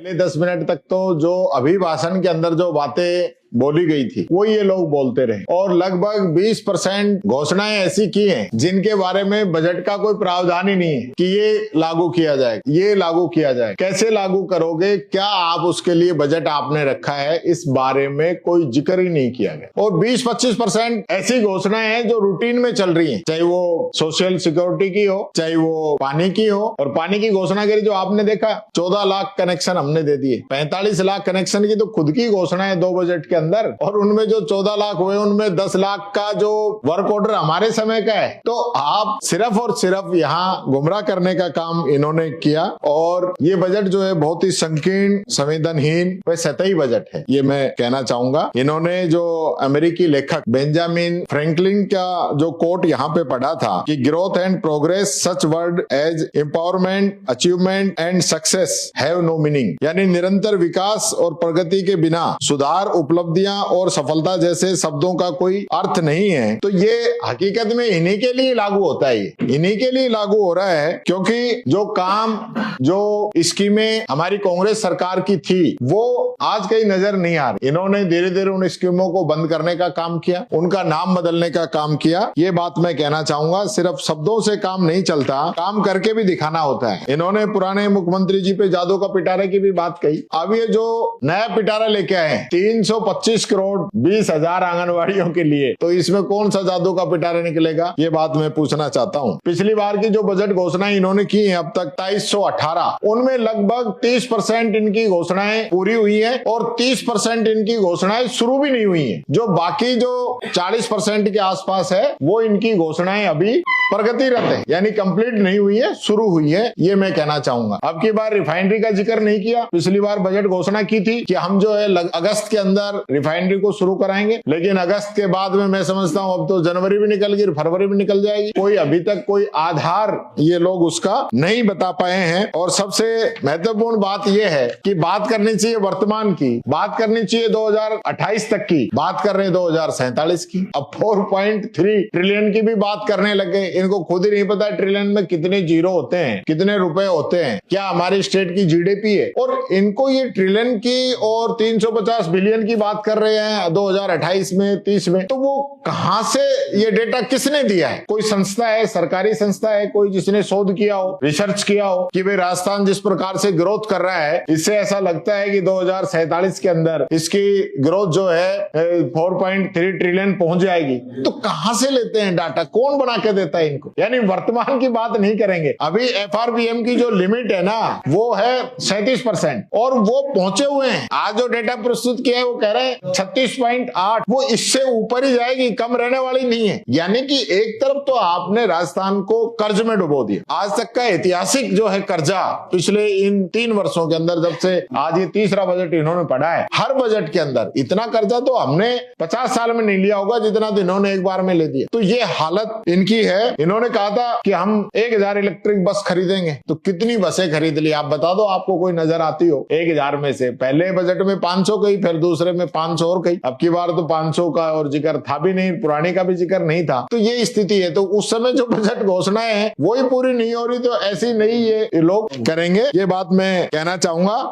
पहले 10 मिनट तक तो जो अभिभाषण के अंदर जो बातें बोली गई थी वो ये लोग बोलते रहे और लगभग 20% घोषणाएं ऐसी की हैं जिनके बारे में बजट का कोई प्रावधान ही नहीं है कि ये लागू किया जाए, ये लागू किया जाए, कैसे लागू करोगे, क्या आप उसके लिए बजट आपने रखा है, इस बारे में कोई जिक्र ही नहीं किया गया। और 20-25% ऐसी घोषणाएं हैं जो रूटीन में चल रही है, चाहे वो सोशल सिक्योरिटी की हो, चाहे वो पानी की हो। और पानी की घोषणा करी जो आपने देखा, 14 लाख कनेक्शन हमने दे दिए, 45 लाख कनेक्शन की तो खुद की घोषणा है 2 बजट के अंदर, और उनमें जो 14 लाख हुए उनमें 10 लाख का जो वर्क ऑर्डर हमारे समय का है। तो आप सिर्फ और सिर्फ यहाँ गुमराह करने का काम इन्होंने किया और ये बजट जो है बहुत ही संकीर्ण, संवेदनहीन व सतही बजट है, ये मैं कहना चाहूंगा। इन्होंने जो अमेरिकी लेखक बेंजामिन फ्रैंकलिन का जो कोट यहाँ पे पढ़ा था कि growth and progress such word as empowerment, achievement and success have no meaning, यानी निरंतर विकास और प्रगति के बिना सुधार, उपलब्धियां और सफलता जैसे शब्दों का कोई अर्थ नहीं है। तो ये हकीकत में इन्हीं के लिए लागू होता है, इन्हीं के लिए लागू हो रहा है, क्योंकि जो काम, जो स्कीमें हमारी कांग्रेस सरकार की थी वो आज कहीं नजर नहीं आ रही। इन्होंने धीरे धीरे उन स्कीमों को बंद करने का काम किया, उनका नाम बदलने का काम किया। ये बात मैं कहना चाहूंगा, सिर्फ शब्दों से काम नहीं चलता, काम करके भी दिखाना होता है। इन्होंने पुराने मुख्यमंत्री जी पे जादू का पिटारे की भी बात कही। अब ये जो नया पिटारा लेके आए 325 करोड़ 20,000 आंगनबाड़ियों के लिए, तो इसमें कौन सा जादू का पिटारा निकलेगा, ये बात मैं पूछना चाहता हूँ। पिछली बार की जो बजट घोषणाएं इन्होंने की है अब तक 2318, उनमें लगभग 30% इनकी घोषणाएं पूरी हुई है और 30% इनकी घोषणाएं शुरू भी नहीं हुई है। जो बाकी जो 40% के आसपास है वो इनकी घोषणाएं अभी प्रगतिरत है, यानी कंप्लीट नहीं हुई है, शुरू हुई है, ये मैं कहना चाहूंगा। अब की बार रिफाइनरी का जिक्र नहीं किया। पिछली बार बजट घोषणा की थी कि हम जो है अगस्त के अंदर रिफाइनरी को शुरू कराएंगे, लेकिन अगस्त के बाद में मैं समझता हूं अब तो जनवरी भी निकल गई, फरवरी भी निकल जाएगी। कोई अभी तक कोई आधार ये लोग उसका नहीं बता पाए हैं। और सबसे महत्वपूर्ण बात यह है कि बात करनी चाहिए वर्तमान की, बात करनी चाहिए 2028 तक की, बात कर रहे हैं 2047 की। अब 4.3 ट्रिलियन की भी बात करने लगे। इनको खुद ही नहीं पता ट्रिलियन में कितने जीरो होते हैं, कितने रुपए होते हैं, क्या हमारी स्टेट की जीडीपी है। और इनको ये ट्रिलियन की और 350 बिलियन की बात कर रहे हैं 2028 में, 30 में, तो वो कहां से ये डेटा किसने दिया है? कोई संस्था है, सरकारी संस्था है, कोई जिसने शोध किया हो, रिसर्च किया हो कि भाई राजस्थान जिस प्रकार से ग्रोथ कर रहा है, इससे ऐसा लगता है कि 2047 के अंदर इसकी ग्रोथ जो है 4.3 ट्रिलियन पहुंच जाएगी। तो कहां से लेते हैं डाटा, कौन बना के देता है इनको? यानी वर्तमान की बात नहीं करेंगे। अभी एफआरबीएम की जो लिमिट है ना वो है 37% और वो पहुंचे हुए हैं। आज जो डेटा प्रस्तुत किया है वो कह रहे हैं 36.8, वो इससे ऊपर ही जाएगी, कम रहने वाली नहीं है। यानी कि एक तरफ तो आपने राजस्थान को कर्ज में डुबो दिया। आज तक का ऐतिहासिक जो है कर्जा पिछले इन 3 वर्षों के अंदर, जब से आज ये तीसरा बजट इन्होंने पढ़ा है, हर बजट के अंदर इतना कर्जा तो हमने 50 साल में नहीं लिया होगा जितना तो इन्होंने एक बार में ले दिया। तो ये हालत इनकी है। इन्होंने कहा था कि हम 1000 इलेक्ट्रिक बस खरीदेंगे, तो कितनी बसें खरीद ली आप बता दो, आपको कोई नजर आती हो 1000 में से? पहले बजट में 500 कही, फिर दूसरे में 500 और कही, अब की बार तो 500 का और जिक्र था भी नहीं, पुराने का भी जिक्र नहीं था। तो ये स्थिति है। तो उस समय जो बजट घोषणाएं हैं वही पूरी नहीं हो रही, तो ऐसी नहीं ये लोग करेंगे, ये बात मैं कहना चाहूंगा।